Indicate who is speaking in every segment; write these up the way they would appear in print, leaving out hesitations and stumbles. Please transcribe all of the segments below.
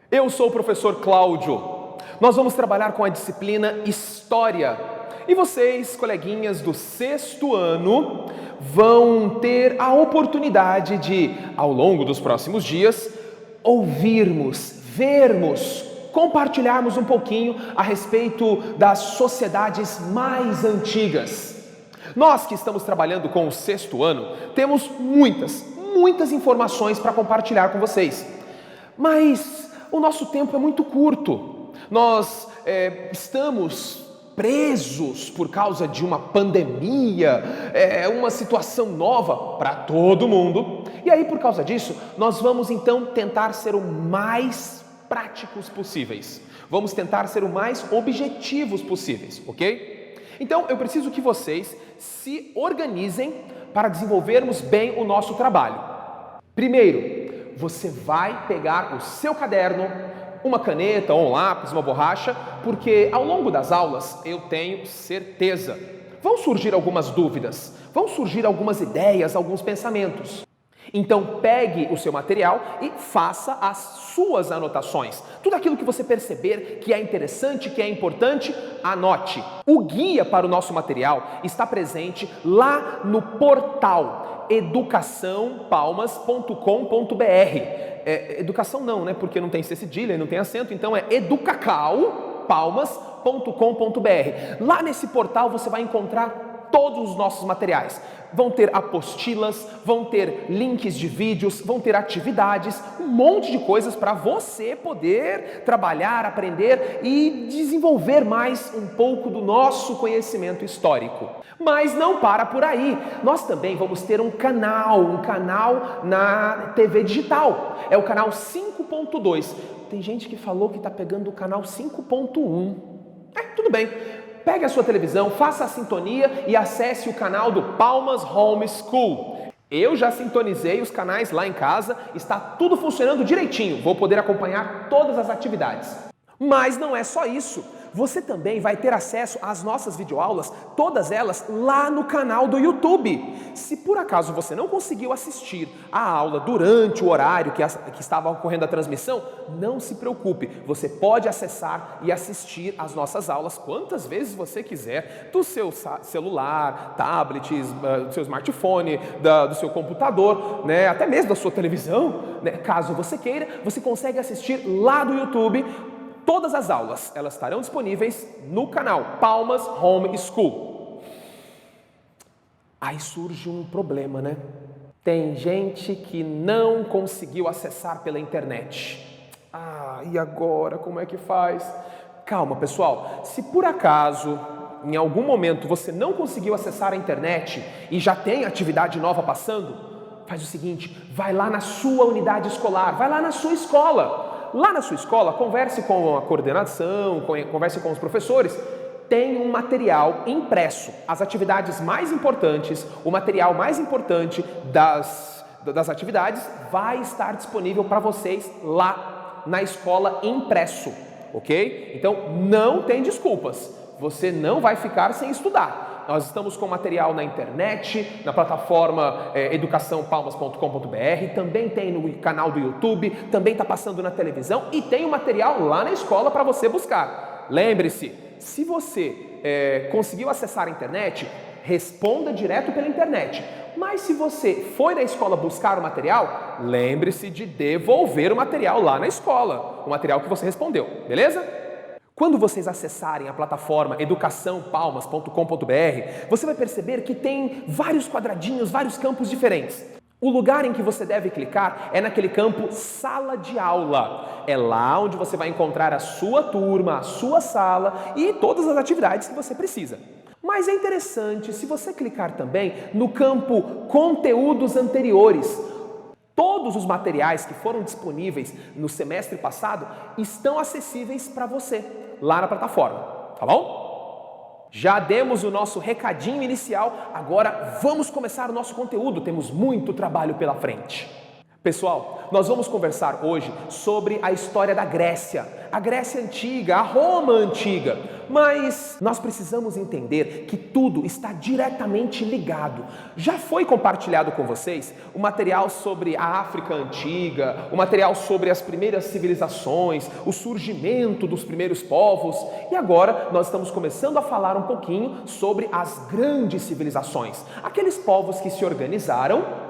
Speaker 1: Eu sou o professor Cláudio. Nós vamos trabalhar com a disciplina História. E vocês, coleguinhas do 6º ano, vão ter a oportunidade de, ao longo dos próximos dias, ouvirmos, vermos, compartilharmos um pouquinho a respeito das sociedades mais antigas. Nós que estamos trabalhando com o 6º ano, temos muitas informações para compartilhar com vocês. Mas o nosso tempo é muito curto. Nós estamos presos por causa de uma pandemia, uma situação nova para todo mundo. E aí, por causa disso, nós vamos então tentar ser o mais práticos possíveis. Vamos tentar ser o mais objetivos possíveis, ok? Então, eu preciso que vocês se organizem para desenvolvermos bem o nosso trabalho. Primeiro, você vai pegar o seu caderno, uma caneta, um lápis, uma borracha, porque ao longo das aulas eu tenho certeza, vão surgir algumas dúvidas, vão surgir algumas ideias, alguns pensamentos. Então pegue o seu material e faça as suas anotações. Tudo aquilo que você perceber que é interessante, que é importante, anote. O guia para o nosso material está presente lá no portal educaçãopalmas.com.br. Educação não, né? Porque não tem C cedilha e não tem acento, então é educacaupalmas.com.br. Lá nesse portal você vai encontrar todos os nossos materiais. Vão ter apostilas, vão ter links de vídeos, vão ter atividades, um monte de coisas para você poder trabalhar, aprender e desenvolver mais um pouco do nosso conhecimento histórico. Mas não para por aí. Nós também vamos ter um canal na TV digital. É o canal 5.2. Tem gente que falou que está pegando o canal 5.1. Tudo bem. Pegue a sua televisão, faça a sintonia e acesse o canal do Palmas Home School. Eu já sintonizei os canais lá em casa, está tudo funcionando direitinho, vou poder acompanhar todas as atividades. Mas não é só isso, você também vai ter acesso às nossas videoaulas, todas elas lá no canal do YouTube. Se por acaso você não conseguiu assistir a aula durante o horário que estava ocorrendo a transmissão, não se preocupe, você pode acessar e assistir às nossas aulas quantas vezes você quiser, do seu celular, tablets, do seu smartphone, do seu computador, né, até mesmo da sua televisão, né, caso você queira, você consegue assistir lá do YouTube. Todas as aulas, elas estarão disponíveis no canal Palmas Home School. Aí surge um problema, né? Tem gente que não conseguiu acessar pela internet. E agora? Como é que faz? Calma, pessoal. Se por acaso, em algum momento, você não conseguiu acessar a internet e já tem atividade nova passando, faz o seguinte, vai lá na sua unidade escolar, vai lá na sua escola. Lá na sua escola, converse com a coordenação, converse com os professores. Tem um material impresso, as atividades mais importantes, o material mais importante das atividades vai estar disponível para vocês lá na escola impresso, ok? Então não tem desculpas, você não vai ficar sem estudar. Nós estamos com material na internet, na plataforma educaçãopalmas.com.br, também tem no canal do YouTube, também está passando na televisão e tem o material lá na escola para você buscar. Lembre-se, se você conseguiu acessar a internet, responda direto pela internet. Mas se você foi na escola buscar o material, lembre-se de devolver o material lá na escola, o material que você respondeu, beleza? Quando vocês acessarem a plataforma educaçãopalmas.com.br, você vai perceber que tem vários quadradinhos, vários campos diferentes. O lugar em que você deve clicar é naquele campo Sala de Aula. É lá onde você vai encontrar a sua turma, a sua sala e todas as atividades que você precisa. Mas é interessante se você clicar também no campo Conteúdos Anteriores. Todos os materiais que foram disponíveis no semestre passado estão acessíveis para você lá na plataforma, tá bom? Já demos o nosso recadinho inicial, agora vamos começar o nosso conteúdo, temos muito trabalho pela frente. Pessoal, nós vamos conversar hoje sobre a história da Grécia, a Grécia antiga, a Roma antiga, mas nós precisamos entender que tudo está diretamente ligado. Já foi compartilhado com vocês o material sobre a África antiga, o material sobre as primeiras civilizações, o surgimento dos primeiros povos, e agora nós estamos começando a falar um pouquinho sobre as grandes civilizações, aqueles povos que se organizaram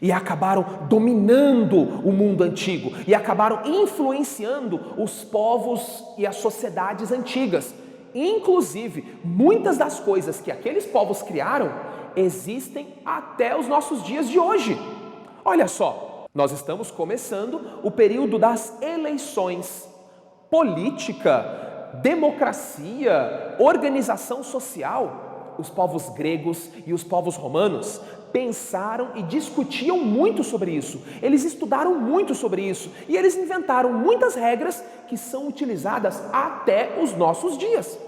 Speaker 1: e acabaram dominando o mundo antigo e acabaram influenciando os povos e as sociedades antigas. Inclusive, muitas das coisas que aqueles povos criaram existem até os nossos dias de hoje. Olha só, nós estamos começando o período das eleições. Política, democracia, organização social. Os povos gregos e os povos romanos pensaram e discutiam muito sobre isso. Eles estudaram muito sobre isso e eles inventaram muitas regras que são utilizadas até os nossos dias.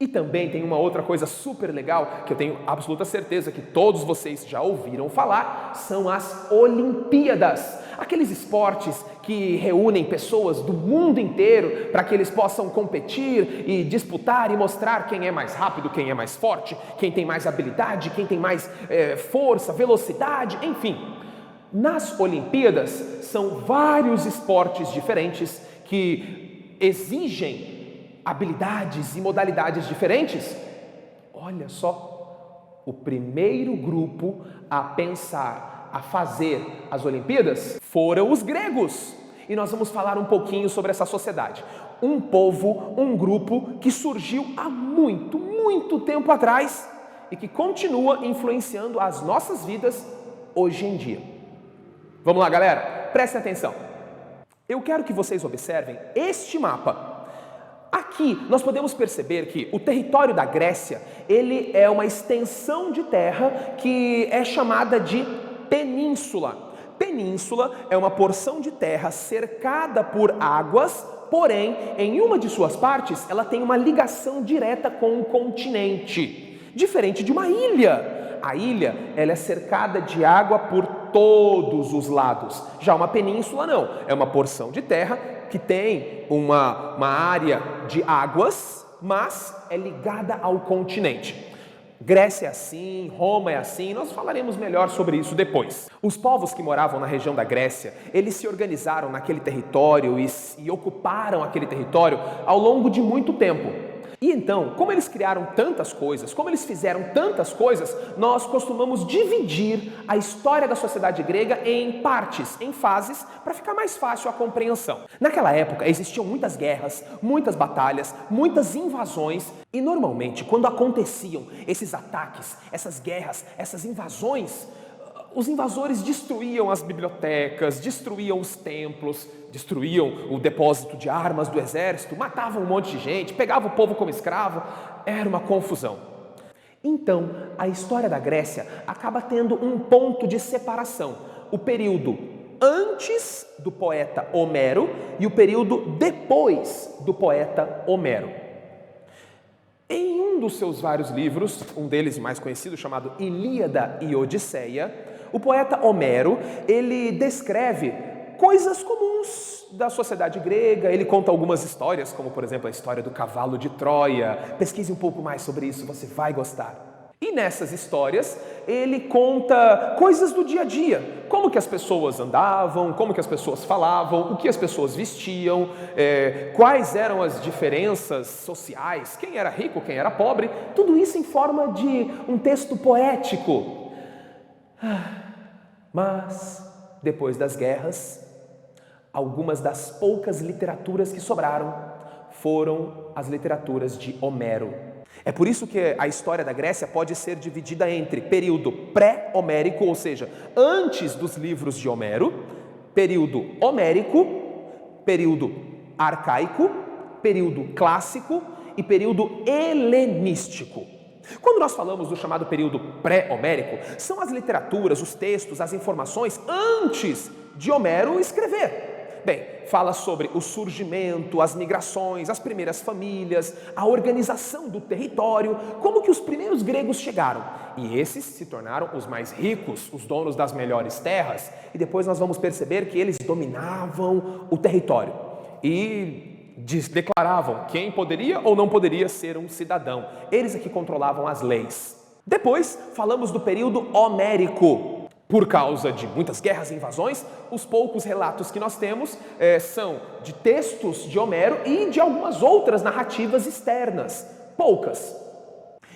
Speaker 1: E também tem uma outra coisa super legal que eu tenho absoluta certeza que todos vocês já ouviram falar, são as Olimpíadas. Aqueles esportes que reúnem pessoas do mundo inteiro para que eles possam competir e disputar e mostrar quem é mais rápido, quem é mais forte, quem tem mais habilidade, quem tem mais força, velocidade, enfim. Nas Olimpíadas são vários esportes diferentes que exigem habilidades e modalidades diferentes. Olha só, o primeiro grupo a pensar, a fazer as Olimpíadas foram os gregos. E nós vamos falar um pouquinho sobre essa sociedade. Um povo, um grupo que surgiu há muito, muito tempo atrás e que continua influenciando as nossas vidas hoje em dia. Vamos lá, galera? Prestem atenção. Eu quero que vocês observem este mapa. Aqui nós podemos perceber que o território da Grécia, ele é uma extensão de terra que é chamada de península. Península é uma porção de terra cercada por águas, porém, em uma de suas partes, ela tem uma ligação direta com o continente, diferente de uma ilha. A ilha, ela é cercada de água por todos os lados. Já uma península não, é uma porção de terra que tem uma área de águas, mas é ligada ao continente. Grécia é assim, Roma é assim, nós falaremos melhor sobre isso depois. Os povos que moravam na região da Grécia, eles se organizaram naquele território e ocuparam aquele território ao longo de muito tempo. E então, como eles criaram tantas coisas, como eles fizeram tantas coisas, nós costumamos dividir a história da sociedade grega em partes, em fases, para ficar mais fácil a compreensão. Naquela época existiam muitas guerras, muitas batalhas, muitas invasões, e normalmente quando aconteciam esses ataques, essas guerras, essas invasões, os invasores destruíam as bibliotecas, destruíam os templos, destruíam o depósito de armas do exército, matavam um monte de gente, pegavam o povo como escravo, era uma confusão. Então, a história da Grécia acaba tendo um ponto de separação, o período antes do poeta Homero e o período depois do poeta Homero. Em um dos seus vários livros, um deles mais conhecido, chamado Ilíada e Odisseia, o poeta Homero, ele descreve coisas comuns da sociedade grega, ele conta algumas histórias, como por exemplo a história do cavalo de Troia. Pesquise um pouco mais sobre isso, você vai gostar. E nessas histórias, ele conta coisas do dia a dia, como que as pessoas andavam, como que as pessoas falavam, o que as pessoas vestiam, quais eram as diferenças sociais, quem era rico, quem era pobre, tudo isso em forma de um texto poético. Mas, depois das guerras, algumas das poucas literaturas que sobraram foram as literaturas de Homero. É por isso que a história da Grécia pode ser dividida entre período pré-homérico, ou seja, antes dos livros de Homero, período homérico, período arcaico, período clássico e período helenístico. Quando nós falamos do chamado período pré-homérico, são as literaturas, os textos, as informações antes de Homero escrever. Bem, fala sobre o surgimento, as migrações, as primeiras famílias, a organização do território, como que os primeiros gregos chegaram. E esses se tornaram os mais ricos, os donos das melhores terras, e depois nós vamos perceber que eles dominavam o território e declaravam quem poderia ou não poderia ser um cidadão. Eles é que controlavam as leis. Depois, falamos do período homérico. Por causa de muitas guerras e invasões, os poucos relatos que nós temos são de textos de Homero e de algumas outras narrativas externas. Poucas.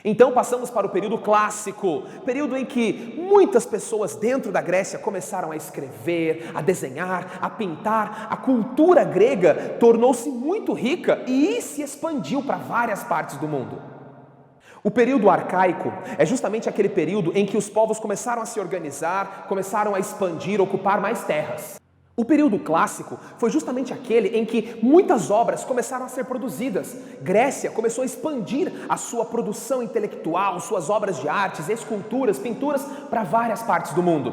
Speaker 1: Então passamos para o período clássico, período em que muitas pessoas dentro da Grécia começaram a escrever, a desenhar, a pintar. A cultura grega tornou-se muito rica e se expandiu para várias partes do mundo. O período arcaico é justamente aquele período em que os povos começaram a se organizar, começaram a expandir, ocupar mais terras. O período clássico foi justamente aquele em que muitas obras começaram a ser produzidas. Grécia começou a expandir a sua produção intelectual, suas obras de artes, esculturas, pinturas para várias partes do mundo.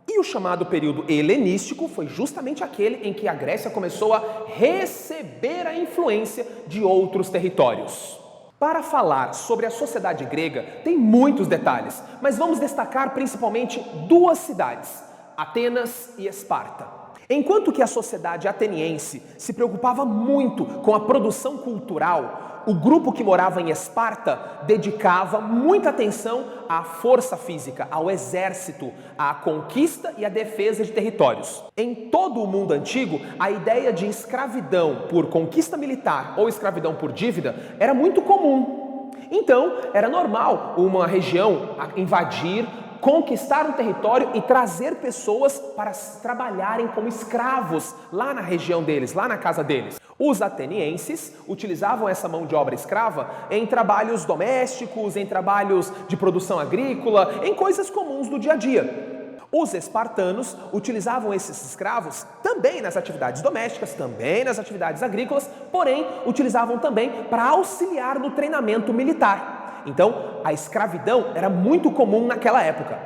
Speaker 1: E o chamado período helenístico foi justamente aquele em que a Grécia começou a receber a influência de outros territórios. Para falar sobre a sociedade grega, tem muitos detalhes, mas vamos destacar principalmente duas cidades, Atenas e Esparta. Enquanto que a sociedade ateniense se preocupava muito com a produção cultural, o grupo que morava em Esparta dedicava muita atenção à força física, ao exército, à conquista e à defesa de territórios. Em todo o mundo antigo, a ideia de escravidão por conquista militar ou escravidão por dívida era muito comum. Então, era normal uma região invadir, conquistar um território e trazer pessoas para trabalharem como escravos lá na região deles, lá na casa deles. Os atenienses utilizavam essa mão de obra escrava em trabalhos domésticos, em trabalhos de produção agrícola, em coisas comuns do dia a dia. Os espartanos utilizavam esses escravos também nas atividades domésticas, também nas atividades agrícolas, porém utilizavam também para auxiliar no treinamento militar. Então, a escravidão era muito comum naquela época.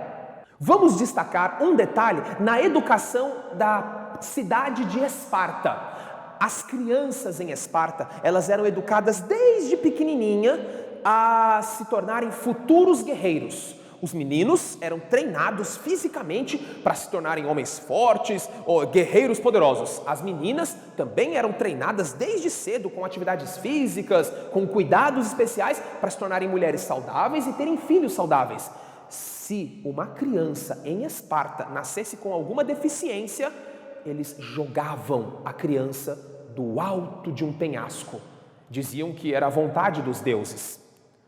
Speaker 1: Vamos destacar um detalhe na educação da cidade de Esparta. As crianças em Esparta, elas eram educadas desde pequenininha a se tornarem futuros guerreiros. Os meninos eram treinados fisicamente para se tornarem homens fortes ou guerreiros poderosos. As meninas também eram treinadas desde cedo com atividades físicas, com cuidados especiais para se tornarem mulheres saudáveis e terem filhos saudáveis. Se uma criança em Esparta nascesse com alguma deficiência, eles jogavam a criança do alto de um penhasco. Diziam que era a vontade dos deuses.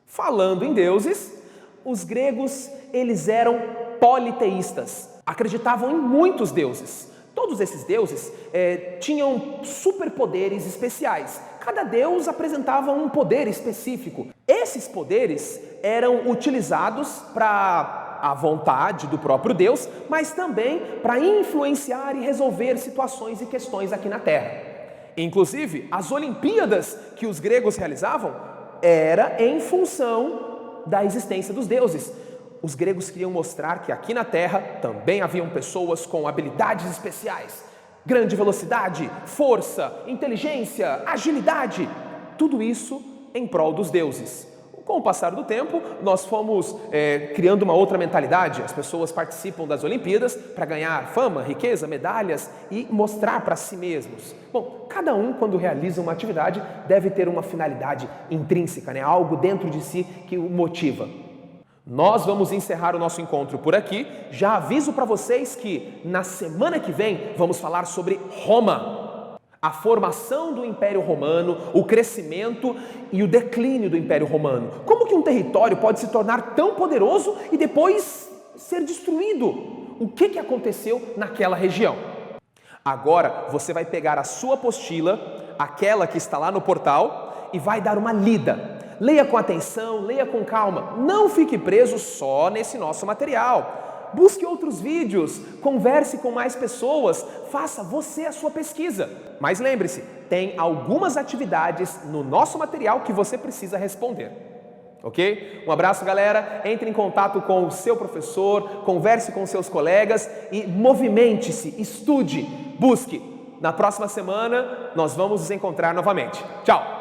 Speaker 1: Falando em deuses, os gregos, eles eram politeístas, acreditavam em muitos deuses. Todos esses deuses tinham superpoderes especiais. Cada deus apresentava um poder específico. Esses poderes eram utilizados para a vontade do próprio Deus, mas também para influenciar e resolver situações e questões aqui na Terra. Inclusive, as Olimpíadas que os gregos realizavam era em função da existência dos deuses. Os gregos queriam mostrar que aqui na Terra também haviam pessoas com habilidades especiais, grande velocidade, força, inteligência, agilidade, tudo isso em prol dos deuses. Com o passar do tempo, nós fomos criando uma outra mentalidade. As pessoas participam das Olimpíadas para ganhar fama, riqueza, medalhas e mostrar para si mesmos. Bom, cada um, quando realiza uma atividade, deve ter uma finalidade intrínseca, né? Algo dentro de si que o motiva. Nós vamos encerrar o nosso encontro por aqui. Já aviso para vocês que na semana que vem vamos falar sobre Roma. A formação do Império Romano, o crescimento e o declínio do Império Romano. Como que um território pode se tornar tão poderoso e depois ser destruído? O que aconteceu naquela região? Agora você vai pegar a sua apostila, aquela que está lá no portal, e vai dar uma lida. Leia com atenção, leia com calma. Não fique preso só nesse nosso material. Busque outros vídeos, converse com mais pessoas, faça você a sua pesquisa. Mas lembre-se, tem algumas atividades no nosso material que você precisa responder. Ok? Um abraço, galera. Entre em contato com o seu professor, converse com seus colegas e movimente-se, estude, busque. Na próxima semana nós vamos nos encontrar novamente. Tchau!